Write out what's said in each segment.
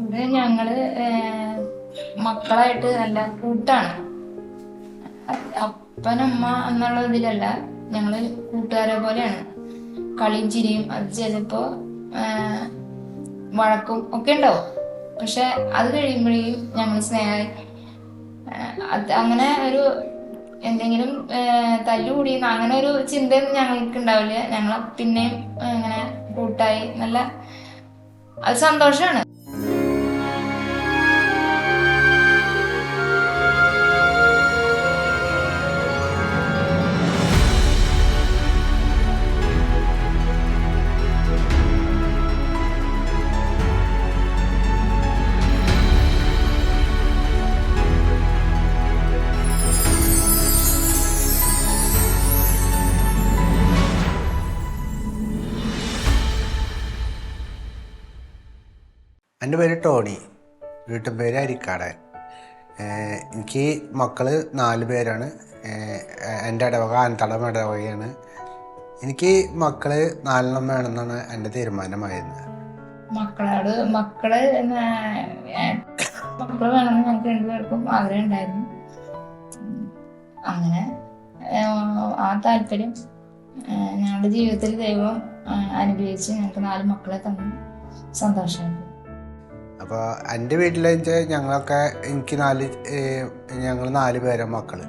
ഇവിടെ ഞങ്ങള് മക്കളായിട്ട് നല്ല കൂട്ടാണ്. അപ്പനമ്മ എന്നുള്ള ഇതിലല്ല, ഞങ്ങള് കൂട്ടുകാരെ പോലെയാണ്. കളിയും ചിരിയും, അത് ചിലപ്പോ വഴക്കും ഒക്കെ ഉണ്ടാവും. പക്ഷെ അത് കഴിയുമ്പോഴേക്കും ഞങ്ങൾ സ്നേഹമായി. അത് അങ്ങനെ ഒരു എന്തെങ്കിലും തല്ലുകൂടി അങ്ങനെ ഒരു ചിന്തയൊന്നും ഞങ്ങൾക്ക് ഉണ്ടാവില്ല. ഞങ്ങൾ പിന്നെയും ഇങ്ങനെ കൂട്ടായി നല്ല അത് സന്തോഷമാണ്. എൻ്റെ പേര് ടോണി, വീട്ടു പേര് അരിക്കാടൻ. എനിക്ക് മക്കൾ 4 പേരാണ്. എൻ്റെ ഇടവക ആനത്തടം ഇടവകയാണ്. എനിക്ക് മക്കൾ 4 വേണമെന്നാണ് എൻ്റെ തീരുമാനമായിരുന്നത്. മക്കള് വേണമെന്ന് ഞങ്ങൾക്ക് 2 പേർക്കും ആഗ്രഹം ഉണ്ടായിരുന്നു. അങ്ങനെ ആ താല്പര്യം ഞങ്ങളുടെ ജീവിതത്തിൽ ദൈവം അനുഗ്രഹിച്ച് ഞങ്ങൾക്ക് 4 മക്കളെ തന്നു. സന്തോഷമുണ്ട്. അപ്പോൾ എൻ്റെ വീട്ടിൽ ഞങ്ങളൊക്കെ ഞങ്ങൾ 4 പേരാണ് മക്കൾ.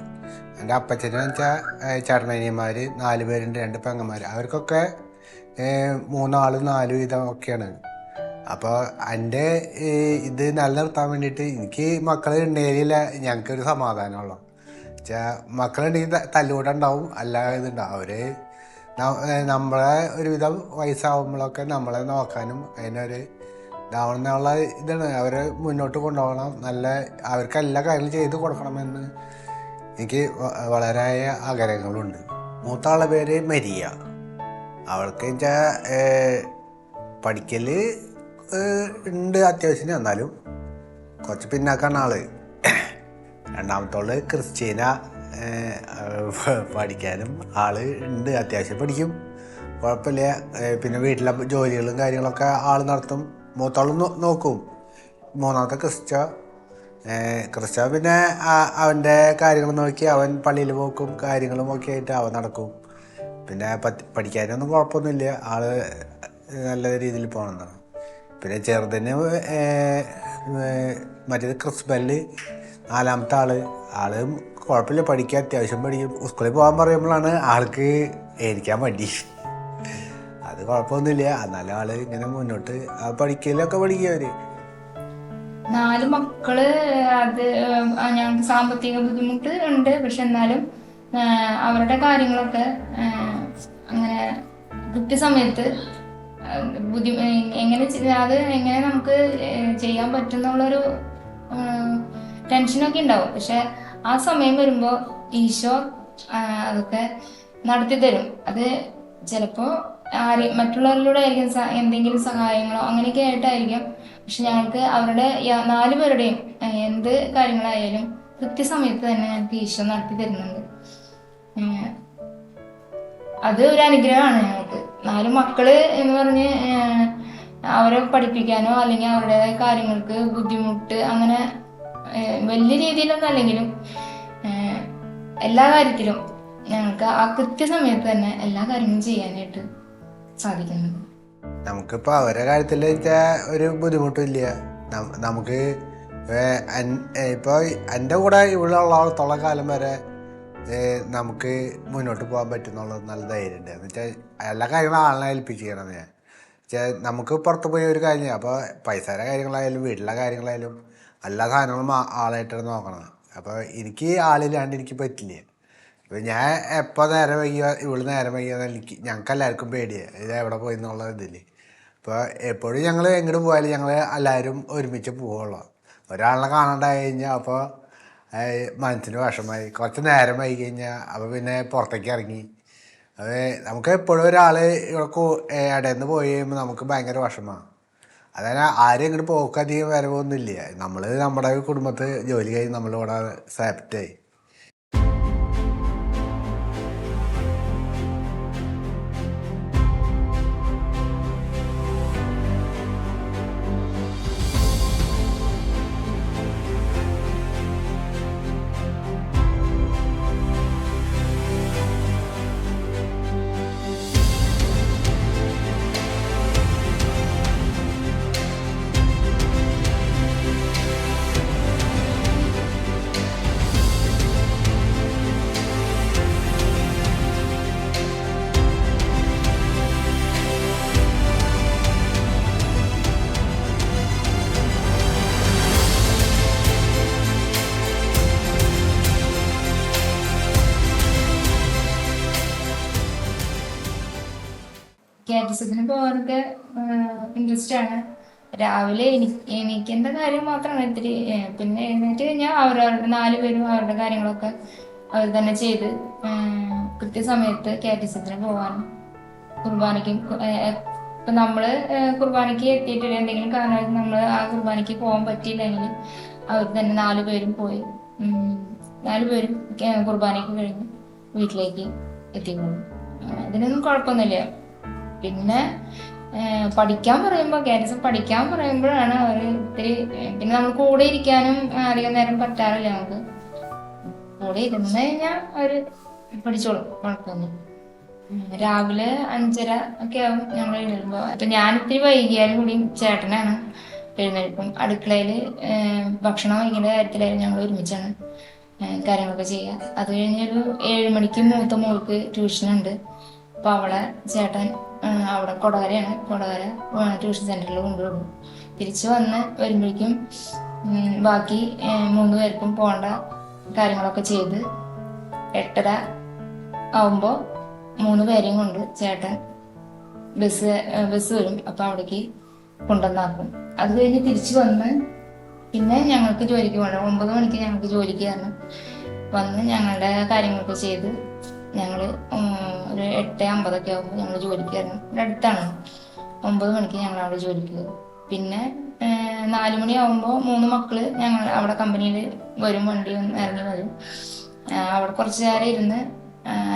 എൻ്റെ അപ്പച്ചനെന്ന് വെച്ചാൽ ചേട്ടനനിയന്മാർ 4 പേരുണ്ട്, 2 പെങ്ങന്മാർ. അവർക്കൊക്കെ 3 ആൾ 4 വീതം ഒക്കെയാണ്. അപ്പോൾ എൻ്റെ ഇത് നിലനിർത്താൻ വേണ്ടിയിട്ട് എനിക്ക് മക്കൾ ഉണ്ടെങ്കിലില്ല ഞങ്ങൾക്കൊരു സമാധാനമുള്ളൂ. വെച്ചാൽ മക്കളുണ്ടെങ്കിൽ തല്ലുകൂടെ ഉണ്ടാവും, അല്ലാതെ ഇതുണ്ടാവും. അവർ നമ്മളെ ഒരുവിധം വയസ്സാവുമ്പോഴൊക്കെ നമ്മളെ നോക്കാനും അതിനൊരു ഇതാവണമെന്നുള്ള ഇതാണ്. അവരെ മുന്നോട്ട് കൊണ്ടുപോകണം, അവർക്ക് എല്ലാ കാര്യങ്ങളും ചെയ്ത് കൊടുക്കണമെന്ന് എനിക്ക് വളരെ ആഗ്രഹങ്ങളുണ്ട്. മൂത്താളുടെ പേര് മരിയ. അവൾക്ക് വെച്ചാൽ പഠിക്കൽ ഉണ്ട് അത്യാവശ്യം, എന്നാലും കുറച്ച് പിന്നാക്കാണ് ആള്. രണ്ടാമത്തോള് ക്രിസ്റ്റീന. പഠിക്കാനും ആള് ഉണ്ട്, അത്യാവശ്യം പഠിക്കും, കുഴപ്പമില്ല. പിന്നെ വീട്ടിലെ ജോലികളും കാര്യങ്ങളൊക്കെ ആൾ നടത്തും. മൂത്തോളും നോക്കും. മൂന്നാമത്തെ ക്രിസ്റ്റ പിന്നെ അവൻ്റെ കാര്യങ്ങൾ നോക്കി അവൻ പള്ളിയിൽ പോക്കും കാര്യങ്ങളും ഒക്കെ ആയിട്ട് അവൻ നടക്കും. പിന്നെ പഠിക്കാനൊന്നും കുഴപ്പമൊന്നുമില്ല, ആള് നല്ല രീതിയിൽ പോകണമെന്നാണ്. പിന്നെ ചെറുതിന് മറ്റേത് ക്രിസ്ബല് 4ാമത്തെ ആള് കുഴപ്പമില്ല, പഠിക്കാൻ അത്യാവശ്യം പഠിക്കും. സ്കൂളിൽ പോകാൻ പറയുമ്പോഴാണ് ആൾക്ക് ഏരിക്കാൻ മടി. അത് കുഴപ്പമൊന്നുമില്ല, എന്നാലും ആള് ഇങ്ങനെ മുന്നോട്ട് പഠിക്കലൊക്കെ പഠിക്കും. അവര് 4 മക്കള്. അത് ഞങ്ങൾക്ക് സാമ്പത്തിക ബുദ്ധിമുട്ട് ഉണ്ട്. പക്ഷെ എന്നാലും അവരുടെ കാര്യങ്ങളൊക്കെ അങ്ങനെ കൃത്യസമയത്ത് എങ്ങനെ നമുക്ക് ചെയ്യാൻ പറ്റുന്നുള്ളൊരു ടെൻഷനൊക്കെ ഉണ്ടാവും. പക്ഷെ ആ സമയം വരുമ്പോൾ ഈശോ അതൊക്കെ നടത്തി തരും. അത് ചിലപ്പോ മറ്റുള്ളവരിലൂടെ ആയിരിക്കും, എന്തെങ്കിലും സഹായങ്ങളോ അങ്ങനെയൊക്കെ ആയിട്ടായിരിക്കും. പക്ഷെ ഞങ്ങൾക്ക് അവരുടെ 4 പേരുടെയും എന്ത് കാര്യങ്ങളായാലും കൃത്യസമയത്ത് തന്നെ ഞങ്ങൾക്ക് ഈശോ നടത്തി തരുന്നുണ്ട്. അത് ഒരു അനുഗ്രഹമാണ് ഞങ്ങൾക്ക്. 4 മക്കള് എന്ന് പറഞ്ഞ് അവരെ പഠിപ്പിക്കാനോ അല്ലെങ്കിൽ അവരുടേതായ കാര്യങ്ങൾക്ക് ബുദ്ധിമുട്ട് അങ്ങനെ വലിയ രീതിയിലൊന്നും അല്ലെങ്കിലും എല്ലാ കാര്യത്തിലും ഞങ്ങൾക്ക് ആ കൃത്യസമയത്ത് തന്നെ എല്ലാ കാര്യങ്ങളും ചെയ്യാനായിട്ട് സാധിക്കുന്നുണ്ട്. നമുക്കിപ്പോൾ അവരുടെ കാര്യത്തിൽ വെച്ചാൽ ഒരു ബുദ്ധിമുട്ടില്ല. നമുക്ക് ഇപ്പോൾ എൻ്റെ കൂടെ ഇവിടെ ഉള്ളിടത്തോളം കാലം വരെ നമുക്ക് മുന്നോട്ട് പോകാൻ പറ്റുന്നുള്ളത് നല്ല ധൈര്യമുണ്ട്. എന്ന് വെച്ചാൽ എല്ലാ കാര്യങ്ങളും ആളിനെ ഏൽപ്പിച്ച് ചെയ്യണം. ഞാൻ വെച്ചാൽ നമുക്ക് പുറത്ത് പോയി ഒരു കാര്യം, അപ്പോൾ പൈസയുടെ കാര്യങ്ങളായാലും വീട്ടിലെ കാര്യങ്ങളായാലും എല്ലാ സാധനങ്ങളും ആളായിട്ടാണ് നോക്കണം. അപ്പോൾ എനിക്ക് ആളില്ലാണ്ട് എനിക്ക് പറ്റില്ല. ഇപ്പോൾ ഞാൻ എപ്പോൾ നേരം വൈകിയോ ഇവിടെ നേരം വൈകിയോ ഞങ്ങൾക്ക് എല്ലാവർക്കും പേടിയാണ് ഇത് എവിടെ പോയി എന്നുള്ള ഇതിൽ. ഇപ്പോൾ എപ്പോഴും ഞങ്ങൾ എങ്ങോട്ട് പോയാലും ഞങ്ങൾ എല്ലാവരും ഒരുമിച്ച് പോവുള്ളൂ. ഒരാളെ കാണാണ്ടായി കഴിഞ്ഞാൽ അപ്പോൾ മനസ്സിന് വിഷമായി. കുറച്ച് നേരം വൈകി കഴിഞ്ഞാൽ അപ്പോൾ പിന്നെ പുറത്തേക്ക് ഇറങ്ങി. അത് നമുക്ക് എപ്പോഴും ഒരാൾ ഇവിടെ ഇടയിൽ നിന്ന് പോയി കഴിയുമ്പോൾ നമുക്ക് ഭയങ്കര വിഷമമാണ്. അതായത് ആരും ഇങ്ങോട്ട് പോക്കധികം വരവൊന്നുമില്ല. നമ്മൾ നമ്മുടെ കുടുംബത്ത് ജോലി കഴിഞ്ഞ് നമ്മളിവിടെ സെറ്റായി. കാറ്ററിസത്തിന് പോകാനൊക്കെ ഇൻട്രസ്റ്റ് ആണ്. രാവിലെ എണീക്കേണ്ട കാര്യം മാത്രമാണ് ഇത്തിരി. പിന്നെ എഴുന്നേറ്റ് കഴിഞ്ഞാൽ അവരവരുടെ 4 പേരും അവരുടെ കാര്യങ്ങളൊക്കെ അവർ തന്നെ ചെയ്ത് കൃത്യസമയത്ത് കാറ്ററിസത്തിന് പോകാനും കുർബാനയ്ക്കും ഇപ്പൊ നമ്മള് കുർബാനയ്ക്ക് എത്തിയിട്ടില്ല, എന്തെങ്കിലും കാരണമായിട്ട് നമ്മള് ആ കുർബാനയ്ക്ക് പോകാൻ പറ്റിയില്ലെങ്കിൽ അവർ തന്നെ 4 പേരും പോയി 4 പേരും കുർബാനയ്ക്ക് കഴിഞ്ഞ് വീട്ടിലേക്ക് എത്തിക്കോളും. അതിനൊന്നും കുഴപ്പമൊന്നുമില്ല. പിന്നെ പഠിക്കാൻ പറയുമ്പോൾ കാറ്ററിസം പഠിക്കാൻ പറയുമ്പോഴാണ് അവർ ഇത്തിരി, പിന്നെ നമ്മൾ കൂടെ ഇരിക്കാനും അധികം നേരം പറ്റാറില്ല. നമുക്ക് കൂടെ ഇരുന്ന് കഴിഞ്ഞാൽ അവര് പഠിച്ചോളും, കുഴപ്പമൊന്നും. രാവിലെ 5:30 ഒക്കെ ആവും ഞങ്ങൾ എഴുന്നേൽക്കുമ്പോൾ. അപ്പൊ ഞാൻ ഇത്തിരി വൈകിയാലും കൂടി ചേട്ടനാണ് എഴുന്നേൽക്കും. അടുക്കളയിൽ ഭക്ഷണം വൈകിന്റെ കാര്യത്തിലായാലും ഞങ്ങൾ ഒരുമിച്ചാണ് കാര്യങ്ങളൊക്കെ ചെയ്യുക. അത് കഴിഞ്ഞൊരു 7 മണിക്ക് മൂത്ത മോൾക്ക് ട്യൂഷനുണ്ട്. അപ്പൊ അവളെ ചേട്ടൻ അവിടെ കൊടകരയാണ്, കൊടകര ട്യൂഷൻ സെന്ററിൽ കൊണ്ടുവിടും. തിരിച്ചു വരുമ്പോഴേക്കും ബാക്കി 3 പേർക്കും പോകേണ്ട കാര്യങ്ങളൊക്കെ ചെയ്ത് 8:30 ആവുമ്പോൾ 3 പേരെയും കൊണ്ട് ചേട്ടൻ ബസ് വരും. അപ്പൊ അവിടേക്ക് കൊണ്ടുവന്നാക്കും. അത് കഴിഞ്ഞ് തിരിച്ചു വന്ന് പിന്നെ ഞങ്ങൾക്ക് ജോലിക്ക് പോകണം. 9 മണിക്ക് ഞങ്ങൾക്ക് ജോലിക്ക് കയറണം. വന്ന് ഞങ്ങളുടെ കാര്യങ്ങളൊക്കെ ചെയ്ത് ഞങ്ങൾ ഒരു 8:50 ആകുമ്പോൾ ഞങ്ങൾ ജോലിക്ക് കയറണം. ഇവിടെ അടുത്താണ്. 9 മണിക്ക് ഞങ്ങൾ അവിടെ ജോലിക്ക് കയറും. പിന്നെ 4 മണിയാവുമ്പോൾ 3 മക്കള് ഞങ്ങൾ അവിടെ കമ്പനിയിൽ വരും, വണ്ടി ഇറങ്ങി വരും. അവിടെ കുറച്ച് നേരം ഇരുന്ന്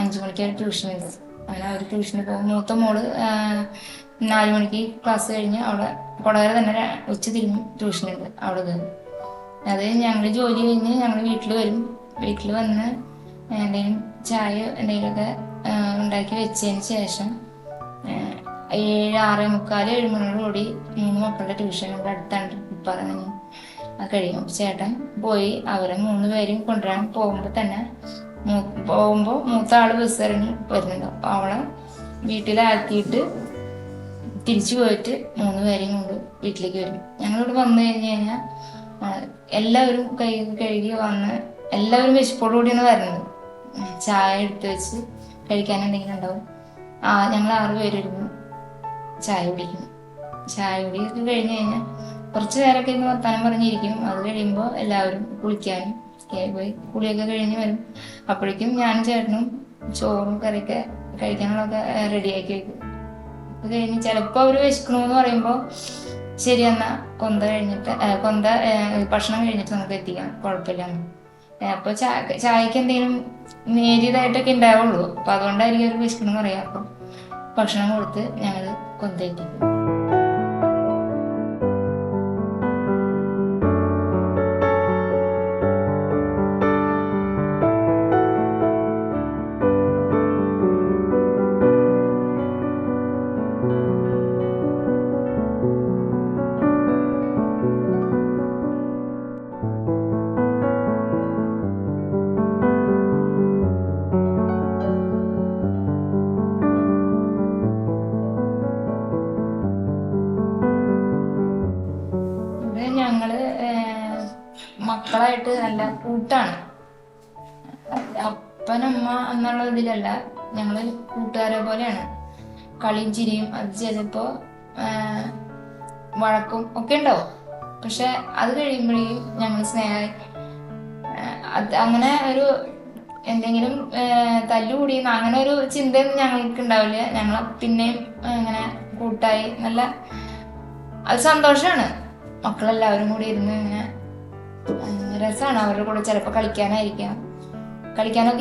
5 മണിക്ക് ട്യൂഷനുണ്ട്. അങ്ങനെ അവർ ട്യൂഷന് പോകും. മൂത്ത മോള് 4 മണിക്ക് ക്ലാസ് കഴിഞ്ഞ് അവിടെ കൊടകര തന്നെ ഉച്ചതിരിഞ്ഞ് ട്യൂഷനുണ്ട്, അവിടെ കയറും. അത് ഞങ്ങൾ ജോലി കഴിഞ്ഞ് ഞങ്ങൾ വീട്ടിൽ വരും. വീട്ടിൽ വന്ന് എന്തെങ്കിലും ചായ എന്തെങ്കിലുമൊക്കെ ഉണ്ടാക്കി വെച്ചതിന് ശേഷം 7, 6:45, 7 മണിയോടുകൂടി 3 മക്കളുടെ ട്യൂഷൻ ഇവിടെ അടുത്താണ്, പറഞ്ഞ് അത് കഴിയും. ചേട്ടൻ പോയി അവരെ 3 പേരെയും കൊണ്ടുവരാൻ പോകുമ്പോൾ തന്നെ മൂത്ത ആള് ബസ് ഇറങ്ങി വരുന്നുണ്ട്. അപ്പൊ അവളെ വീട്ടിലാക്കിയിട്ട് തിരിച്ചു പോയിട്ട് 3 പേരെയും കൊണ്ട് വീട്ടിലേക്ക് വരും. ഞങ്ങളിവിടെ വന്നു കഴിഞ്ഞാൽ എല്ലാവരും കഴുകി വന്ന് എല്ലാവരും വിശപ്പോടുകൂടിയാണ് വരുന്നത്. ചായ എടുത്ത് വെച്ച് കഴിക്കാൻ എന്തെങ്കിലും ഉണ്ടാവും. ഞങ്ങൾ 6 പേരിരുന്ന് ചായ കുടിക്കും. ചായ കുടിയൊക്കെ കഴിഞ്ഞ് കഴിഞ്ഞാൽ കുറച്ച് നേരമൊക്കെ ഇന്ന് വർത്താനം പറഞ്ഞിരിക്കും. അത് കഴിയുമ്പോൾ എല്ലാവരും കുളിക്കാനും പോയി കുളിയൊക്കെ കഴിഞ്ഞ് വരും. അപ്പോഴേക്കും ഞാനും ചേട്ടനും ചോറും കറിയൊക്കെ കഴിക്കാനുള്ളതൊക്കെ റെഡിയാക്കി വെക്കും. അത് കഴിഞ്ഞ് ചിലപ്പോൾ അവർ വിശക്കണമെന്ന് പറയുമ്പോൾ ശരി എന്നാ കൊന്ത ഭക്ഷണം കഴിഞ്ഞിട്ട് നമുക്ക് എത്തിക്കാം, കുഴപ്പമില്ല. അപ്പൊ ചായക്ക് എന്തെങ്കിലും നേരിയതായിട്ടൊക്കെ ഉണ്ടാവുള്ളൂ. അപ്പൊ അതുകൊണ്ടായിരിക്കും അവർ വിശക്കണം പറയാം. അപ്പൊ ഭക്ഷണം കൊടുത്ത് ഞങ്ങൾ കൊന്തയെത്തിക്കും. ഞങ്ങള് മക്കളായിട്ട് നല്ല കൂട്ടാണ്. അപ്പനമ്മ എന്നുള്ള ഇതിലല്ല, ഞങ്ങള് കൂട്ടുകാരെ പോലെയാണ്. കളിയും ചിരിയും. അത് ചിലപ്പോ വഴക്കും ഒക്കെ ഉണ്ടാവും. പക്ഷെ അത് കഴിയുമ്പോഴേക്കും ഞങ്ങൾ സ്നേഹമായി. അങ്ങനെ ഒരു എന്തെങ്കിലും തല്ലുകൂടി അങ്ങനെ ഒരു ചിന്തയൊന്നും ഞങ്ങൾക്ക് ഉണ്ടാവില്ല. ഞങ്ങൾ പിന്നെയും ഇങ്ങനെ കൂട്ടായി നല്ല അത് സന്തോഷമാണ്. മക്കളെല്ലാവരും കൂടി ഇരുന്ന് ഇങ്ങനെ രസമാണ്. അവരുടെ കൂടെ ചിലപ്പോൾ കളിക്കാനൊക്കെ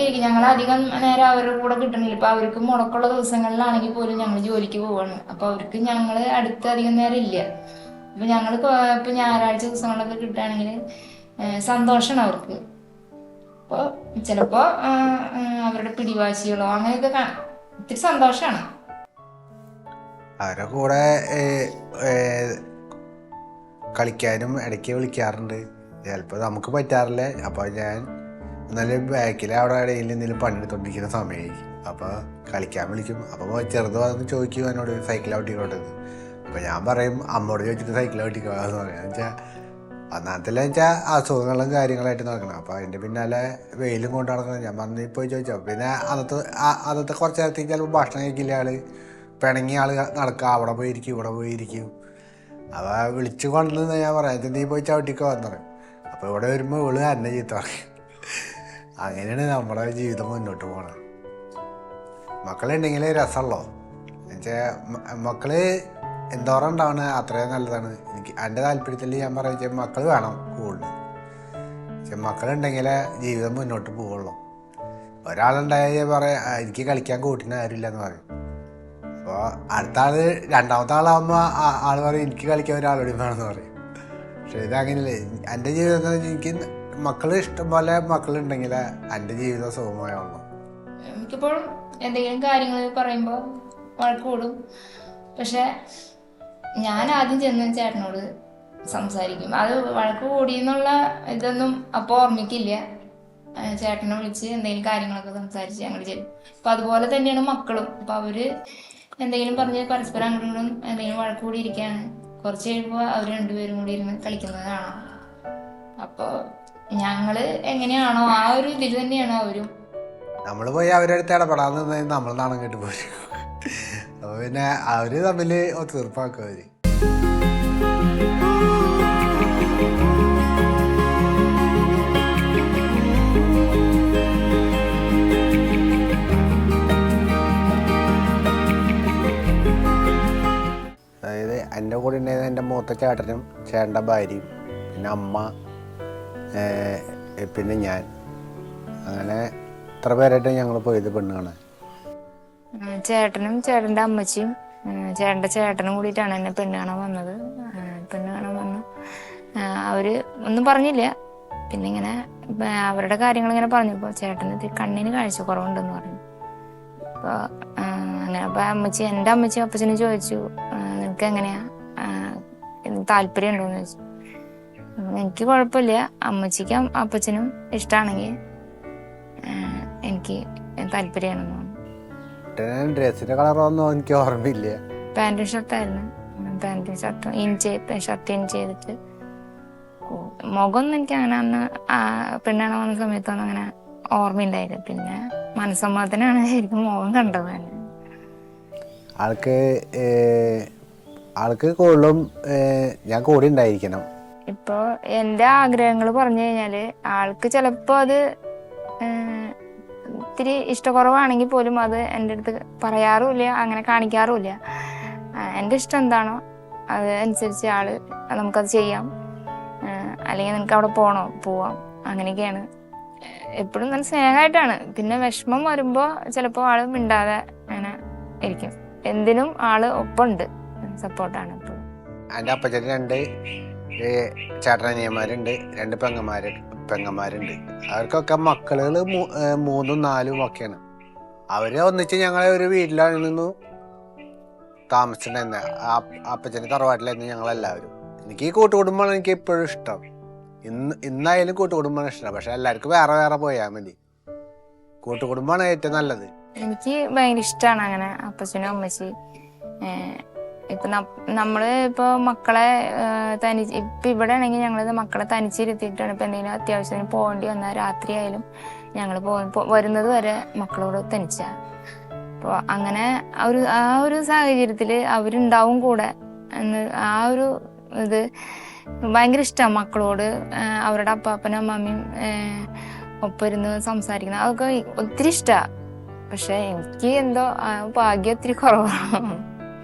ഇരിക്കും. ഞങ്ങൾ അധികം നേരം അവരുടെ കൂടെ കിട്ടണില്ല. ഇപ്പൊ അവർക്ക് മുടക്കുള്ള ദിവസങ്ങളിലാണെങ്കിൽ പോലും ഞങ്ങൾ ജോലിക്ക് പോവാണ്. അപ്പൊ അവർക്ക് ഞങ്ങള് അടുത്ത് അധികം നേരം ഇല്ല. അപ്പൊ ഞങ്ങൾ ഇപ്പൊ ഞായറാഴ്ച ദിവസങ്ങളൊക്കെ കിട്ടുകയാണെങ്കിൽ സന്തോഷമാണ് അവർക്ക്. അപ്പൊ ചിലപ്പോ അവരുടെ പിടിവാശികളോ അങ്ങനെയൊക്കെ ഒത്തിരി സന്തോഷമാണ്. അവരുടെ കൂടെ കളിക്കാനും ഇടയ്ക്ക് വിളിക്കാറുണ്ട്. ചിലപ്പോൾ നമുക്ക് പറ്റാറില്ല. അപ്പോൾ ഞാൻ എന്നാലും ബാക്കിൽ അവിടെ ഇടയിൽ എന്തെങ്കിലും പണിയെടുത്തോണ്ടിരിക്കുന്ന സമയമായിരിക്കും. അപ്പോൾ കളിക്കാൻ വിളിക്കും. അപ്പോൾ ചെറുത് വന്ന് ചോദിക്കും എന്നോട് സൈക്കിൾ ഔട്ടിക്കോട്ടെന്ന്. അപ്പോൾ ഞാൻ പറയും അമ്മോട് ചോദിച്ചിട്ട് സൈക്കിൾ ഔട്ടിക്കോന്ന് പറയാം. വെച്ചാൽ ഒന്നാമത്തില്ല വെച്ചാൽ അസുഖങ്ങളും കാര്യങ്ങളായിട്ട് നടക്കണം. അപ്പോൾ അതിൻ്റെ പിന്നാലെ വെയിലും കൊണ്ട് നടക്കണം. ഞാൻ പറഞ്ഞ് പോയി ചോദിച്ചോ. പിന്നെ അന്നത്തെ കുറച്ച് നേരത്തേക്ക് ചിലപ്പോൾ ഭക്ഷണം കഴിക്കില്ല ആള്. പിണങ്ങി ആൾ നടക്കുക, അവിടെ പോയിരിക്കും ഇവിടെ പോയിരിക്കും. അവ വിളിച്ചു കൊണ്ടുവന്ന് ഞാൻ പറയാം, ഇത് നീ പോയി ചവിട്ടിക്കോ എന്ന് പറയും. അപ്പോൾ ഇവിടെ വരുമ്പോൾ ഇവള് എന്നെ ചീത്ത പറയും. അങ്ങനെയാണ് നമ്മുടെ ജീവിതം മുന്നോട്ട് പോകണത്. മക്കളുണ്ടെങ്കിലേ രസമുള്ളൂ. എന്നുവെച്ചാൽ മക്കള് എന്തോരം ഉണ്ടാവണ അത്രയും നല്ലതാണ്. എനിക്ക് എൻ്റെ താല്പര്യത്തിൽ ഞാൻ പറയാ മക്കൾ വേണം കൂടുതൽ. പക്ഷെ മക്കളുണ്ടെങ്കിലേ ജീവിതം മുന്നോട്ട് പോവുള്ളൂ. ഒരാളുണ്ടായാൽ പറയാം എനിക്ക് കളിക്കാൻ കൂട്ടിന് ആരില്ല എന്ന് പറയും. അപ്പോൾ അടുത്ത ആള് രണ്ടാമത്തെ ആളാകുമ്പോൾ ആൾ പറയും എനിക്ക് കളിക്കാൻ ഒരാളോടും വേണമെന്ന് പറയും. പക്ഷെ ഇതങ്ങനെയല്ലേ. എൻ്റെ ജീവിതം എനിക്ക് മക്കൾ ഇഷ്ടം പോലെ മക്കളുണ്ടെങ്കിൽ എൻ്റെ ജീവിതം സുഖമായുള്ളൂ. എനിക്കിപ്പോഴും എന്തെങ്കിലും കാര്യങ്ങൾ പറയുമ്പോൾ വഴക്ക് കൂടും. പക്ഷെ ഞാൻ ആദ്യം ചെന്ന് ചേട്ടനോട് സംസാരിക്കും. അത് വഴക്ക് കൂടിയെന്നുള്ള ഇതൊന്നും അപ്പോൾ ഓർമ്മിക്കില്ല. ചേട്ടനെ വിളിച്ച് എന്തെങ്കിലും കാര്യങ്ങളൊക്കെ സംസാരിച്ച് ഞങ്ങൾ ചെല്ലും. അപ്പം അതുപോലെ തന്നെയാണ് മക്കളും. അപ്പം അവര് എന്തെങ്കിലും പറഞ്ഞ് പരസ്പരം അങ്ങോട്ടും എന്തെങ്കിലും വഴക്ക് കൂടി ഇരിക്കുകയാണ്. കുറച്ച് കഴിയുമ്പോൾ അവർ രണ്ടുപേരും കൂടി ഇരുന്ന് കളിക്കുന്നത് കാണാം. അപ്പോൾ ഞങ്ങള് എങ്ങനെയാണോ ആ ഒരു ഇതിൽ തന്നെയാണ് അവരും. നമ്മൾ പോയി അവരുടെ അടുത്ത് ഇടപെടാന്ന് പറഞ്ഞാൽ നമ്മൾ നാണം കേട്ട് പോരും. അപ്പോൾ പിന്നെ അവര് തമ്മിൽ ഒത്തുതീർപ്പാക്കും അവര്. അതായത് എൻ്റെ കൂടെ ഉണ്ടായിരുന്ന എൻ്റെ മൂത്ത ചേട്ടനും ചേട്ടൻ്റെ ഭാര്യയും പിന്നെ അമ്മ പിന്നെ ഞാൻ, അങ്ങനെ ഇത്ര പേരായിട്ട് ഞങ്ങൾ പോയത് പെണ്ണ് കാണാൻ. ചേട്ടനും ചേട്ടൻ്റെ അമ്മച്ചിയും ചേട്ടൻ്റെ ചേട്ടനും കൂടിയിട്ടാണ് എന്നെ പെണ്ണ് കാണാൻ വന്നത്. പെണ്ണ് കാണാൻ വന്നു. അവര് ഒന്നും പറഞ്ഞില്ല. പിന്നെ ഇങ്ങനെ അവരുടെ കാര്യങ്ങൾ ഇങ്ങനെ പറഞ്ഞപ്പോൾ ചേട്ടന് കണ്ണിന് കാഴ്ച കുറവുണ്ടെന്ന് പറഞ്ഞു. അപ്പോൾ അങ്ങനെ അപ്പോൾ എൻ്റെ അമ്മച്ചി അപ്പച്ചനും ചോദിച്ചു നിനക്ക് എങ്ങനെയാ താല്പര്യം ഉണ്ടോയെന്ന് ചോദിച്ചു. എനിക്ക് കുഴപ്പമില്ല, അമ്മച്ചിക്കും അപ്പച്ചനും ഇഷ്ടമാണെങ്കിൽ എനിക്ക് താല്പര്യമാണെന്ന് പറഞ്ഞു. ഡ്രസ്സിന്റെ കളറൊന്നും എനിക്ക് ഓർമ്മയില്ല. പാന്റും ഷർട്ടായിരുന്നു. പാന്റും ഷർട്ടും ഷർട്ട് ഇൻ ചെയ്തിട്ട് മുഖമൊന്നും എനിക്ക് അങ്ങനെ അന്ന് പെണ്ണാണ് വന്ന സമയത്തൊന്നും അങ്ങനെ ഓർമ്മയുണ്ടായില്ല. പിന്നെ മനസ്സമ്മതത്തിനാണ് ശരിക്കും മുഖം കണ്ടത് തന്നെ. ആൾക്ക് കൂടുതലും ഞാൻ കൂടി ഉണ്ടായിരിക്കണം. ഇപ്പൊ എൻ്റെ ആഗ്രഹങ്ങൾ പറഞ്ഞു കഴിഞ്ഞാല് ആൾക്ക് ചിലപ്പോ അത് ഇത്തിരി ഇഷ്ടക്കുറവാണെങ്കിൽ പോലും അത് എൻ്റെ അടുത്ത് പറയാറുമില്ല, അങ്ങനെ കാണിക്കാറുമില്ല. എൻ്റെ ഇഷ്ടം എന്താണോ അത് അനുസരിച്ച് ആള് നമുക്കത് ചെയ്യാം, അല്ലെങ്കിൽ നിനക്ക് അവിടെ പോവാം, അങ്ങനെയൊക്കെയാണ്. എപ്പോഴും നല്ല സ്നേഹമായിട്ടാണ്. പിന്നെ വിഷമം വരുമ്പോൾ ചിലപ്പോൾ ആള് മിണ്ടാതെ അങ്ങനെ ഇരിക്കും. എന്തിനും ആള് ഒപ്പമുണ്ട്, സപ്പോർട്ടാണ് എപ്പോഴും. എൻ്റെ അപ്പച്ചന് 2 ചേട്ടനിയന്മാരുണ്ട്, 2 പെങ്ങന്മാരുണ്ട്. അവർക്കൊക്കെ മക്കളുകൾ 3ഉം 4ഉം ഒക്കെയാണ്. അവര് ഒന്നിച്ച് ഞങ്ങളെ ഒരു വീട്ടിലായിരുന്നു താമസിച്ചിട്ടുണ്ടായിരുന്നത്. അപ്പച്ചൻ്റെ തറവാട്ടിലായിരുന്നു ഞങ്ങളെല്ലാവരും. എനിക്ക് ഈ കൂട്ടുകുടുംബമാണ് എനിക്ക് ഇപ്പോഴും ഇഷ്ടം. ഇന്നായാലും കൂട്ടുകുടുംബമാണ് ഇഷ്ടം. പക്ഷെ എല്ലാവർക്കും വേറെ വേറെ പോയാൽ മതി. കൂട്ടുകുടുംബമാണ് ഏറ്റവും നല്ലത്. എനിക്ക് ഭയങ്കര ഇഷ്ടമാണ് അങ്ങനെ അപ്പച്ചനും അമ്മച്ചി. ഇപ്പൊ നമ്മള് ഇപ്പൊ മക്കളെ ഇപ്പൊ ഇവിടെ ആണെങ്കിൽ ഞങ്ങളത് മക്കളെ തനിച്ചിരുത്തിയിട്ടാണ്. ഇപ്പൊ എന്തെങ്കിലും അത്യാവശ്യത്തിന് പോകേണ്ടി വന്നാൽ രാത്രി ആയാലും ഞങ്ങൾ വരുന്നത് വരെ മക്കളോട് തനിച്ച. അപ്പോൾ അങ്ങനെ ആ ഒരു സാഹചര്യത്തിൽ അവരുണ്ടാവും കൂടെ എന്ന് ആ ഒരു ഇത് ഭയങ്കര ഇഷ്ടമാണ്. മക്കളോട് അവരുടെ അപ്പാപ്പനും അമ്മമ്മയും ഒപ്പം ഇരുന്ന് സംസാരിക്കുന്നത് അതൊക്കെ ഒത്തിരി ഇഷ്ടമാണ്. പക്ഷെ എനിക്ക് എന്തോ ഭാഗ്യം ഒത്തിരി കുറവാണ്.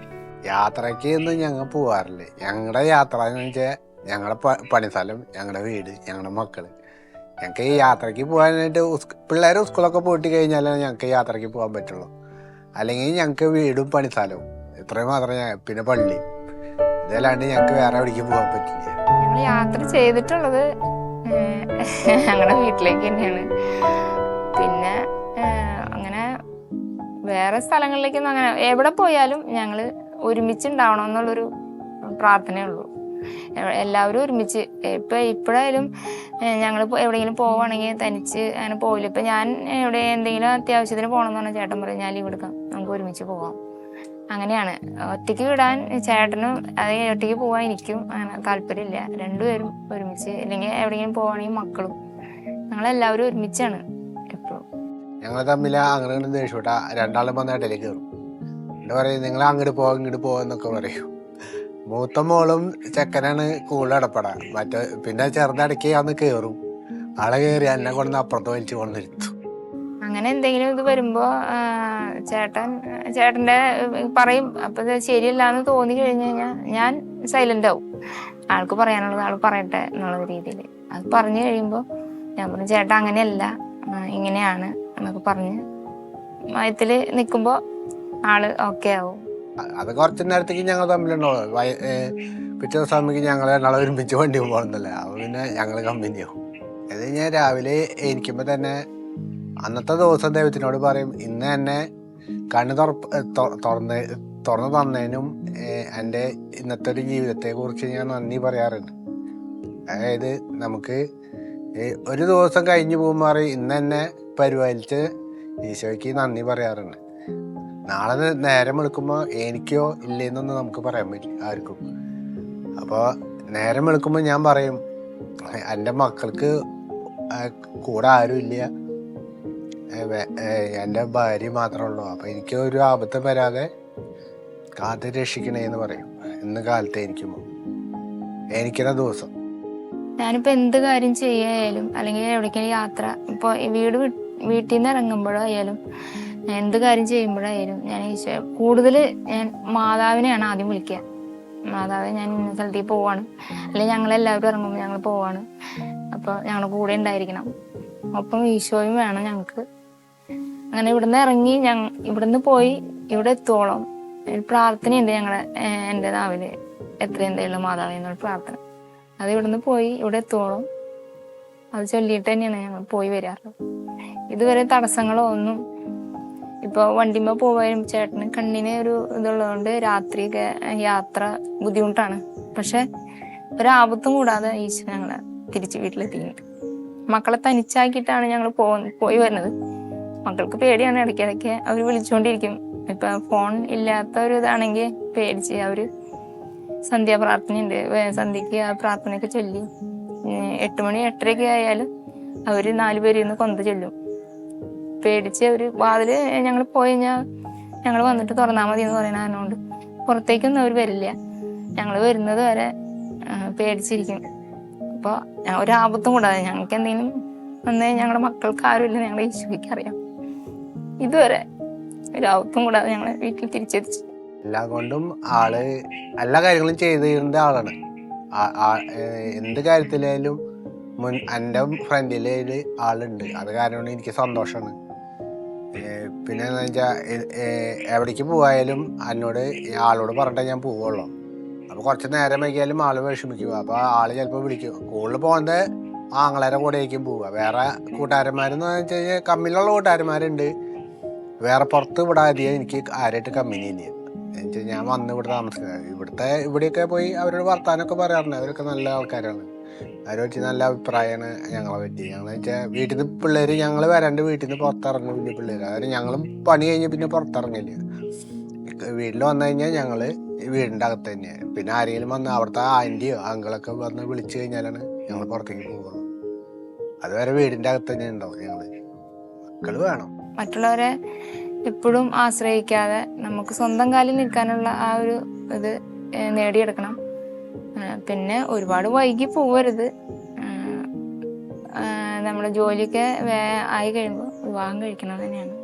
യാത്രയ്ക്ക് ഒന്നും ഞങ്ങൾ പോവാറില്ല. ഞങ്ങളുടെ യാത്ര എന്ന് വെച്ചാൽ ഞങ്ങളുടെ പണിസ്ഥലം, ഞങ്ങളുടെ വീട്, ഞങ്ങളുടെ മക്കള്. ഞങ്ങൾക്ക് ഈ യാത്രയ്ക്ക് പോകാനായിട്ട് പിള്ളേർ സ്കൂളൊക്കെ പോയിട്ട് കഴിഞ്ഞാലേ ഞങ്ങൾക്ക് യാത്രയ്ക്ക് പോകാൻ പറ്റുള്ളൂ. അല്ലെങ്കിൽ ഞങ്ങൾക്ക് വീടും പണിസ്ഥലവും ഇത്രയും മാത്രമേ. പിന്നെ പള്ളി, ഇതല്ലാണ്ട് ഞങ്ങൾക്ക് വേറെ എവിടേക്ക് പോകാൻ പറ്റില്ല. ഞങ്ങൾ യാത്ര ചെയ്തിട്ടുള്ളത് ഞങ്ങളുടെ വീട്ടിലേക്ക് തന്നെയാണ്. പിന്നെ അങ്ങനെ വേറെ സ്ഥലങ്ങളിലേക്കൊന്നും അങ്ങനെ എവിടെ പോയാലും ഞങ്ങൾ ഒരുമിച്ചുണ്ടാവണം എന്നുള്ളൊരു പ്രാർത്ഥനയുള്ളൂ. എല്ലാവരും ഒരുമിച്ച്. ഇപ്പോഴായാലും ഞങ്ങൾ എവിടെയെങ്കിലും പോവുകയാണെങ്കിൽ തനിച്ച് അങ്ങനെ പോവില്ല. ഇപ്പം ഞാൻ എന്തെങ്കിലും അത്യാവശ്യത്തിന് പോകണമെന്ന് പറഞ്ഞാൽ ചേട്ടൻ പറയും ഞാൻ ലീവ് എടുക്കാം, നമുക്ക് ഒരുമിച്ച് പോവാം. അങ്ങനെയാണ്. ഒറ്റയ്ക്ക് വിടാൻ ചേട്ടനും അതായത് ഒറ്റയ്ക്ക് പോകാൻ എനിക്കും അങ്ങനെ താല്പര്യമില്ല. രണ്ടുപേരും ഒരുമിച്ച്. അല്ലെങ്കിൽ എവിടെയെങ്കിലും പോവുകയാണെങ്കിൽ മക്കളും ഞങ്ങളെല്ലാവരും ഒരുമിച്ചാണ് എപ്പോഴും. ഞങ്ങൾ തമ്മിൽ അങ്ങനെ ദേഷ്യപ്പെട്ട 2 ആളും വന്ന ഇടയിലേക്ക് കയറും. എന്താ പറയുക, നിങ്ങൾ അങ്ങോട്ട് പോവാ ഇങ്ങോട്ട് പോവാന്നൊക്കെ പറയും. മൂത്ത മോളും ചെക്കനാണ് കൂടുതൽ ഇടപെടാ. മറ്റേ പിന്നെ ചെറുതടക്കി അന്ന് കയറും. ആളെ കയറി എന്നെ കൊണ്ടുവന്ന് അപ്പുറത്ത് വലിച്ചു കൊണ്ടിരുത്തും. അങ്ങനെ എന്തെങ്കിലും ഇത് വരുമ്പോ ചേട്ടന്റെ പറയും. അപ്പൊ ഇത് ശരിയല്ല എന്ന് തോന്നി കഴിഞ്ഞു കഴിഞ്ഞാൽ ഞാൻ സൈലന്റ് ആവും. ആൾക്ക് പറയാനുള്ളത് ആൾ പറയട്ടെ എന്നുള്ള രീതിയിൽ അത് പറഞ്ഞു കഴിയുമ്പോൾ ഞാൻ പറഞ്ഞു ചേട്ടാ അങ്ങനെയല്ല, ഇങ്ങനെയാണ് എന്നൊക്കെ പറഞ്ഞ് മയത്തില് നിൽക്കുമ്പോ ആള് ഓക്കെ ആവും. അത് കുറച്ച് നേരത്തേക്ക് ഞങ്ങൾ തമ്മിലുണ്ടോ പിറ്റേ ദിവസം ഞങ്ങൾ രണ്ടാളെ ഒരുമിച്ച് വണ്ടി പോകുന്നില്ല. അപ്പൊ പിന്നെ ഞങ്ങൾ കമ്പനിയാവും. അത് ഞാൻ രാവിലെ എണീക്കുമ്പോ തന്നെ അന്നത്തെ ദിവസം ദൈവത്തിനോട് പറയും, ഇന്ന് തന്നെ കണ്ണ് തുറന്നു തന്നതിനും എൻ്റെ ഇന്നത്തെ ഒരു ജീവിതത്തെ കുറിച്ച് ഞാൻ നന്ദി പറയാറുണ്ട്. അതായത് നമുക്ക് ഒരു ദിവസം കഴിഞ്ഞു പോകുമ്പോൾ പറയും ഇന്ന് തന്നെ പരിപാലിച്ച് ഈശോയ്ക്ക് നന്ദി പറയാറുണ്ട്. നാളെ നേരം വെളുക്കുമ്പോൾ എനിക്കോ ഇല്ലേന്നൊന്നും നമുക്ക് പറയാൻ പറ്റില്ല ആർക്കും. അപ്പോൾ നേരം വെളുക്കുമ്പോൾ ഞാൻ പറയും എൻ്റെ മക്കൾക്ക് കൂടെ ആരും ഇല്ല, എൻ്റെ ഭാര്യ മാത്രമേ ഉള്ളൂ. അപ്പം എനിക്ക് ഒരു ആപത്തും വരാതെ കാത്ത് രക്ഷിക്കണേന്ന് പറയും ഇന്ന് കാലത്ത് എനിക്കുന്ന ദിവസം. ഞാനിപ്പോൾ എന്ത് കാര്യം ചെയ്യായാലും അല്ലെങ്കിൽ എവിടേക്കെങ്കിലും യാത്ര, ഇപ്പോൾ വീട്ടിൽ നിന്ന് ഇറങ്ങുമ്പോഴായാലും എന്ത് കാര്യം ചെയ്യുമ്പോഴായാലും ഞാൻ കൂടുതൽ ഞാൻ മാതാവിനെയാണ് ആദ്യം വിളിക്കുക. മാതാവ് ഞാൻ ഇന്ന സ്ഥലത്തേക്ക് പോവാണ്, അല്ലെങ്കിൽ ഞങ്ങളെല്ലാവരും ഇറങ്ങുമ്പോൾ ഞങ്ങൾ പോവാണ്, അപ്പോൾ ഞങ്ങളുടെ കൂടെ ഉണ്ടായിരിക്കണം, ഒപ്പം ഈശോയും വേണം ഞങ്ങൾക്ക്. അങ്ങനെ ഇവിടുന്ന് ഇറങ്ങി ഇവിടുന്ന് പോയി ഇവിടെ എത്തോളം പ്രാർത്ഥനയുണ്ട് എൻ്റെ നാവില്, എത്രയും എന്തായാലും മാതാവ് എന്നുള്ള പ്രാർത്ഥന. അത് ഇവിടുന്ന് പോയി ഇവിടെ എത്തോളം അത് ചൊല്ലിയിട്ട് തന്നെയാണ് ഞങ്ങൾ പോയി വരാറ്. ഇതുവരെ തടസ്സങ്ങളോ ഒന്നും. ഇപ്പോൾ വണ്ടിമ്മ പോവാനും ചേട്ടന് കണ്ണിന് ഒരു ഇതുള്ളതുകൊണ്ട് രാത്രിയൊക്കെ യാത്ര ബുദ്ധിമുട്ടാണ്. പക്ഷെ ഒരാപത്തും കൂടാതെ ഈശോ ഞങ്ങളെ തിരിച്ച് വീട്ടിലെത്തിക്കുന്നുണ്ട്. മക്കളെ തനിച്ചാക്കിയിട്ടാണ് ഞങ്ങൾ പോയി വരുന്നത്. മക്കൾക്ക് പേടിയാണ്. ഇടയ്ക്കിടയ്ക്ക് അവർ വിളിച്ചുകൊണ്ടിരിക്കും. ഇപ്പൊ ഫോൺ ഇല്ലാത്ത ഒരു ഇതാണെങ്കിൽ പേടിച്ച് അവര് സന്ധ്യാപ്രാർത്ഥനയുണ്ട്, സന്ധ്യക്ക് ആ പ്രാർത്ഥനയൊക്കെ ചൊല്ലി 8 മണി 8:30 ആയാലും അവര് 4 പേര് ഇരുന്ന് കൊന്ത ചൊല്ലും. പേടിച്ച് അവര് വാതില് ഞങ്ങൾ പോയി കഴിഞ്ഞാൽ ഞങ്ങൾ വന്നിട്ട് തുറന്നാൽ മതി എന്ന് പറയണ കാരണം പുറത്തേക്കൊന്നും അവർ വരില്ല. ഞങ്ങൾ വരുന്നത് വരെ പേടിച്ചിരിക്കും. അപ്പോൾ ഒരാപത്തും കൂടാതെ ഞങ്ങൾക്ക് എന്തെങ്കിലും വന്നേ ഞങ്ങളുടെ മക്കൾക്ക് ആരുമില്ല, ഞങ്ങളുടെ ഈശോയ്ക്ക് അറിയാം. ഇതുവരെ ഒരാപത്തും കൂടാതെ ഞങ്ങളെ വീട്ടിൽ തിരിച്ചെത്തിച്ചു. എല്ലാം കൊണ്ടും ആള് എല്ലാ കാര്യങ്ങളും ചെയ്തിരുന്ന ആളാണ്. എന്ത് കാര്യത്തിലായാലും എൻ്റെ ഫ്രണ്ടില് ആളുണ്ട്. അത് കാരണം എനിക്ക് സന്തോഷമാണ്. പിന്നെ എന്താ വെച്ചാൽ എവിടേക്ക് പോയാലും എന്നോട് ആളോട് പറഞ്ഞിട്ടേ ഞാൻ പോവുള്ളൂ. അപ്പോൾ കുറച്ച് നേരം വൈകിയാലും ആള് വിഷമിക്കും. അപ്പോൾ ആള് ചിലപ്പോൾ വിളിക്കും. കൂടുതൽ പോകുന്നത് ആങ്ങളേരെ കൂടെ ആയിരിക്കും പോവുക. വേറെ കൂട്ടുകാരന്മാരെന്ന് വെച്ച് കഴിഞ്ഞാൽ കമ്പനിയിലുള്ള കൂട്ടുകാരന്മാരുണ്ട്. വേറെ പുറത്ത് ഇവിടെ അധികം എനിക്ക് ആരായിട്ട് കമ്പനിയില്ല. എന്നുവെച്ചാൽ ഞാൻ വന്ന് ഇവിടെ താമസിക്കുന്നത്. ഇവിടെയൊക്കെ പോയി അവരോട് വർത്താനമൊക്കെ പറയാറുണ്ട്. അവരൊക്കെ നല്ല ആൾക്കാരാണ്. അവരെ വെച്ച് നല്ല അഭിപ്രായമാണ് ഞങ്ങളെ പറ്റി. ഞങ്ങൾ വെച്ചാൽ വീട്ടിൽ നിന്ന് പിള്ളേർ ഞങ്ങൾ വരാണ്ട് വീട്ടിൽ നിന്ന് പുറത്തിറങ്ങും. വലിയ പിള്ളേർ അതായത് ഞങ്ങളും പണി കഴിഞ്ഞ് പിന്നെ പുറത്തിറങ്ങില്ല. വീട്ടിൽ വന്നു കഴിഞ്ഞാൽ ഞങ്ങൾ വീടിൻ്റെ അകത്ത് തന്നെയാണ്. പിന്നെ ആരെങ്കിലും വന്ന് അവിടുത്തെ ആൻറ്റിയോ അങ്കിളൊക്കെ വന്ന് വിളിച്ചു കഴിഞ്ഞാലാണ് ഞങ്ങൾ പുറത്തേക്ക് പോകുള്ളൂ. അതുവരെ വീടിൻ്റെ അകത്ത് തന്നെ ഉണ്ടാവും. മക്കൾ വേണം. മറ്റുള്ളവരെ എപ്പോഴും ആശ്രയിക്കാതെ നമുക്ക് സ്വന്തം കാലിൽ നിൽക്കാനുള്ള ആ ഒരു ഇത് നേടിയെടുക്കണം. പിന്നെ ഒരുപാട് വൈകി പോവരുത്. നമ്മുടെ ജോലിയൊക്കെ ആയി കഴിയുമ്പോൾ വിവാഹം കഴിക്കണം തന്നെയാണ്.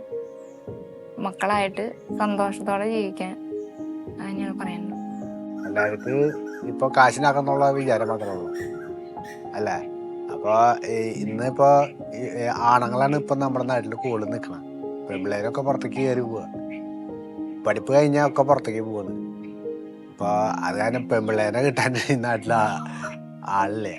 മക്കളായിട്ട് സന്തോഷത്തോടെ ജീവിക്കാൻ തന്നെയാണ് പറയുന്നത്. എല്ലാവർക്കും ഇപ്പൊ കാശിനാക്കുന്നുള്ള വിചാരം മാത്രമേ ഉള്ളൂ അല്ലേ? അപ്പൊ ഇന്നിപ്പോ ആണുങ്ങളാണ് ഇപ്പൊ നമ്മുടെ നാട്ടിൽ കൂടുതൽ നിൽക്കണം. പെൺപിള്ളേരൊക്കെ പുറത്തേക്ക് കയറി പോവുക. പഠിപ്പ് കഴിഞ്ഞാൽ ഒക്കെ പുറത്തേക്ക് പോകുന്നത്. അപ്പൊ അത് കാരണം പെൺപിള്ളേരെ കിട്ടാൻ നാട്ടിലെ ആളില്ലേ.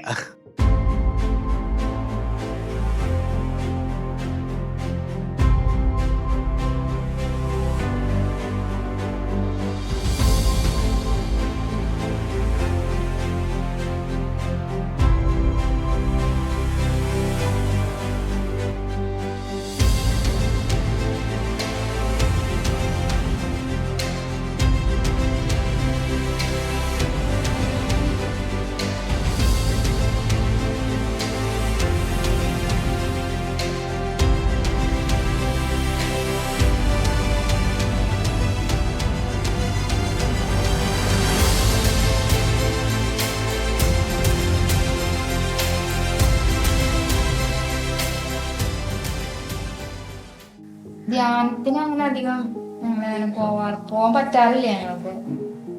കുർബാനത്തിന് അങ്ങനെ അധികം ഞങ്ങളങ്ങനെ പോകാൻ പറ്റാറില്ല ഞങ്ങൾക്ക്.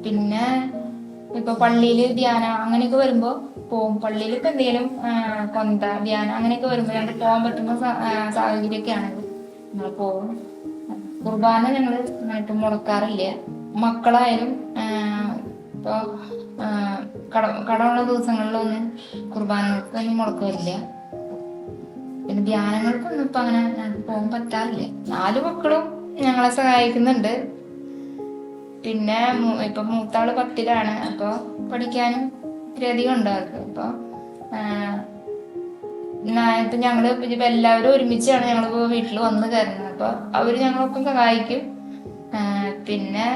പിന്നെ ഇപ്പൊ പള്ളിയില് ധ്യാനം അങ്ങനെയൊക്കെ വരുമ്പോ പോവും. പള്ളിയിൽ ഇപ്പൊ എന്തെങ്കിലും കൊന്ത ധ്യാനം അങ്ങനെയൊക്കെ വരുമ്പോ ഞങ്ങൾക്ക് പോകാൻ പറ്റുന്ന സാഹചര്യമൊക്കെ ആണെങ്കിൽ ഞങ്ങൾ പോകും. കുർബാന ഞങ്ങള് നന്നായിട്ട് മുടക്കാറില്ല. മക്കളായാലും ഇപ്പൊ കടമുള്ള ദിവസങ്ങളിലൊന്നും കുർബാനകൾക്ക് മുടക്കാറില്ല. പിന്നെ ധ്യാനങ്ങൾക്കൊന്നും ഇപ്പൊ അങ്ങനെ ഞങ്ങൾക്ക് പോകാൻ പറ്റാറില്ല. 4 മക്കളും ഞങ്ങളെ സഹായിക്കുന്നുണ്ട്. പിന്നെ ഇപ്പൊ മൂത്താള് 10ലാണ്. അപ്പൊ പഠിക്കാനും ഇത്രയധികം ഉണ്ട് അവർക്ക്. അപ്പൊ ഇപ്പൊ ഞങ്ങള് ഇപ്പൊ എല്ലാവരും ഒരുമിച്ചാണ് ഞങ്ങളിപ്പോ വീട്ടിൽ വന്ന് കയറുന്നത്. അപ്പൊ അവര് ഞങ്ങളൊപ്പം സഹായിക്കും. പിന്നെ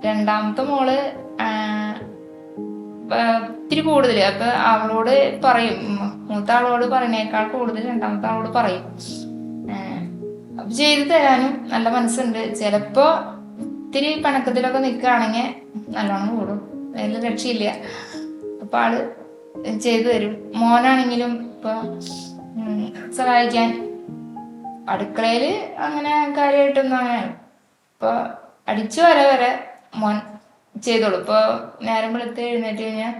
രണ്ടാമത്തെ മോള് ഇത്തിരി കൂടുതല്. അപ്പൊ അവളോട് പറയും, മൂത്ത ആളോട് പറയുന്നേക്കാൾ കൂടുതൽ രണ്ടാമത്തെ ആളോട് പറയും. അപ്പൊ ചെയ്തു തരാനും നല്ല മനസ്സുണ്ട്. ചിലപ്പോ ഇത്തിരി പണക്കത്തിലൊക്കെ നിൽക്കുകയാണെങ്കിൽ നല്ലോണം കൂടും, അതിൽ രക്ഷയില്ല. അപ്പൊ ആള് ചെയ്തു തരും. മോനാണെങ്കിലും ഇപ്പൊ സഹായിക്കാൻ അടുക്കളയില് അങ്ങനെ കാര്യമായിട്ടൊന്നും അങ്ങനെ ഇപ്പൊ അടിച്ചു വരെ മോൻ ചെയ്തോളൂ. ഇപ്പൊ നേരം വെളുത്ത് എഴുന്നേറ്റ് കഴിഞ്ഞാൽ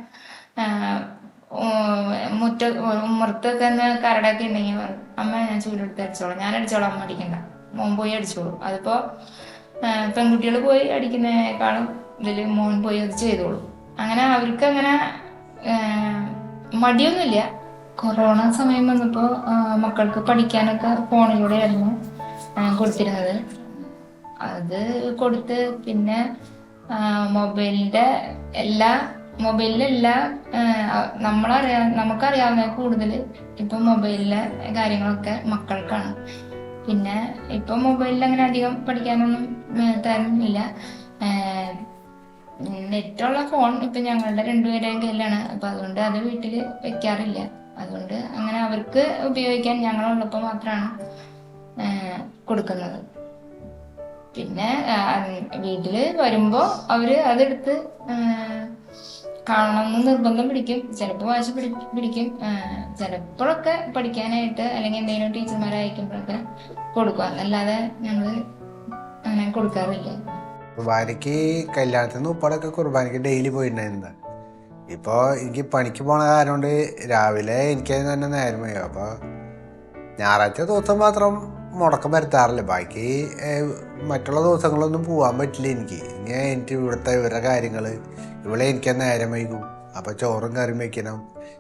ഉമ്മർത്തൊക്കെ കരടൊക്കെ ഉണ്ടെങ്കിൽ അമ്മ ഞാൻ ചൂലെടുത്ത് അടിച്ചോളാം, ഞാൻ അടിച്ചോളാം, അമ്മ അടിക്കണ്ട, മോൻ പോയി അടിച്ചോളൂ. അതിപ്പോ പെൺകുട്ടികൾ പോയി അടിക്കുന്നതിനേക്കാളും ഇതില് മോൻ പോയി അത് ചെയ്തോളൂ. അങ്ങനെ അവർക്ക് അങ്ങനെ മടിയൊന്നുമില്ല. കൊറോണ സമയം വന്നപ്പോ മക്കൾക്ക് പഠിക്കാനൊക്കെ ഫോണിലൂടെ ആയിരുന്നു കൊടുത്തിരുന്നത്. അത് കൊടുത്ത് പിന്നെ മൊബൈലിലെ എല്ലാ നമുക്കറിയാവുന്ന കൂടുതൽ ഇപ്പൊ മൊബൈലിലെ കാര്യങ്ങളൊക്കെ മക്കൾക്കാണ്. പിന്നെ ഇപ്പൊ മൊബൈലിൽ അങ്ങനെ അധികം പഠിക്കാനൊന്നും തരുന്നില്ല. നെറ്റുള്ള ഫോൺ ഇപ്പൊ ഞങ്ങളുടെ 2പേരുടെയും കയ്യിലാണ്. അപ്പൊ അതുകൊണ്ട് അത് വീട്ടിൽ വെക്കാറില്ല. അതുകൊണ്ട് അങ്ങനെ അവർക്ക് ഉപയോഗിക്കാൻ ഞങ്ങളുള്ളപ്പോൾ മാത്രമാണ് കൊടുക്കുന്നത്. പിന്നെ വീട്ടില് വരുമ്പോ അവര് അതെടുത്ത് കാണണമെന്ന് നിർബന്ധം പിടിക്കും. ചിലപ്പോൾ വാശി പിടിക്കും. ചിലപ്പോഴൊക്കെ പഠിക്കാനായിട്ട് അല്ലെങ്കിൽ എന്തെങ്കിലും ടീച്ചർമാരെ അയക്കുമ്പോഴൊക്കെ കൊടുക്കുക. അല്ലാതെ ഞങ്ങള് അങ്ങനെ കൊടുക്കാറില്ല. കുർബാനയ്ക്ക് കല്യാണത്തിന് ഉപ്പാടൊക്കെ കുർബാനയ്ക്ക് ഡെയിലി പോയിട്ടുണ്ടായിരുന്നത്. ഇപ്പോൾ എനിക്ക് പണിക്ക് പോണ കാരണം കൊണ്ട് രാവിലെ എനിക്ക് തന്നെ നേരം വയ്യും. അപ്പോൾ ഞായറാഴ്ച ദിവസം മാത്രം മുടക്കം വരുത്താറില്ല. ബാക്കി മറ്റുള്ള ദിവസങ്ങളൊന്നും പോകാൻ പറ്റില്ല എനിക്ക് ഇവിടുത്തെ ഇവരുടെ കാര്യങ്ങൾ ഇവിടെ എനിക്ക് നേരം വൈകും. അപ്പോൾ ചോറും കറിയും വയ്ക്കണം,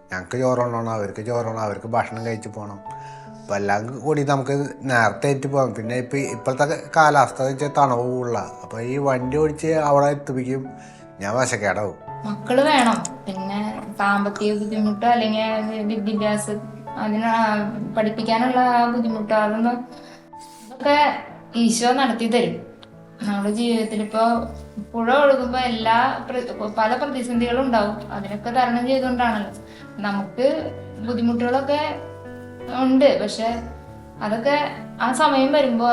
ഞങ്ങൾക്ക് ചോറുണ്ടോണം, അവർക്ക് ചോറുണ്ടോ, അവർക്ക് ഭക്ഷണം കഴിച്ച് പോകണം. അപ്പോൾ എല്ലാം കൂടി നമുക്ക് നേരത്തെ ആയിട്ട് പോകാം. പിന്നെ ഇപ്പോഴത്തെ കാലാവസ്ഥ വെച്ചാൽ തണവ് ഉള്ള, അപ്പോൾ ഈ വണ്ടി ഓടിച്ച് അവിടെ എത്തിപ്പിക്കും ഞാൻ വശക്കേടാവും. മക്കള് വേണം. പിന്നെ സാമ്പത്തിക ബുദ്ധിമുട്ടോ അല്ലെങ്കിൽ വിദ്യാഭ്യാസം പഠിപ്പിക്കാനുള്ള ബുദ്ധിമുട്ടോ അതൊക്കെ ഈശോ നടത്തി തരും. നമ്മുടെ ജീവിതത്തിൽ ഇപ്പൊ പുഴ ഒഴുകുമ്പോ പല പ്രതിസന്ധികളും ഉണ്ടാവും. അതിനൊക്കെ തരണം ചെയ്തുകൊണ്ടാണല്ലോ. നമുക്ക് ബുദ്ധിമുട്ടുകളൊക്കെ ഉണ്ട്. പക്ഷെ അതൊക്കെ ആ സമയം വരുമ്പോ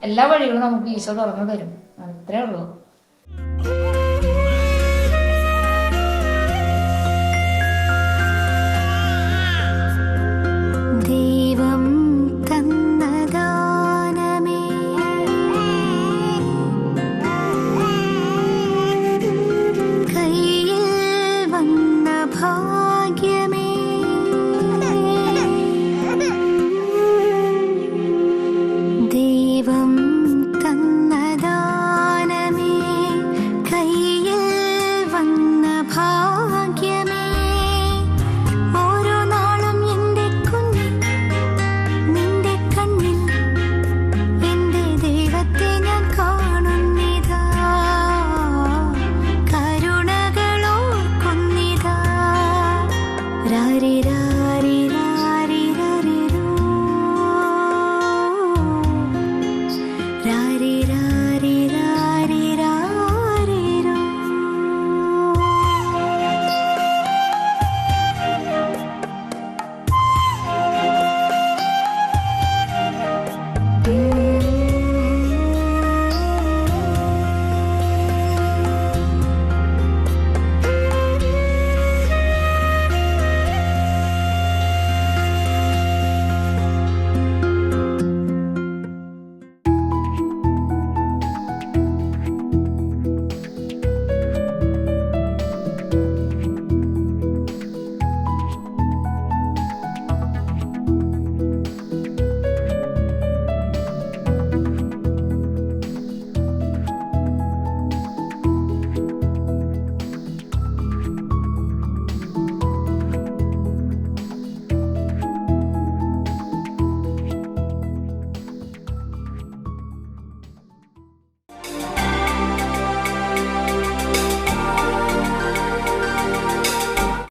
എല്ലാ വഴികളും നമുക്ക് ഈശോ തുറന്നു തരും. അത്രേ ഉള്ളൂ. ദൈവം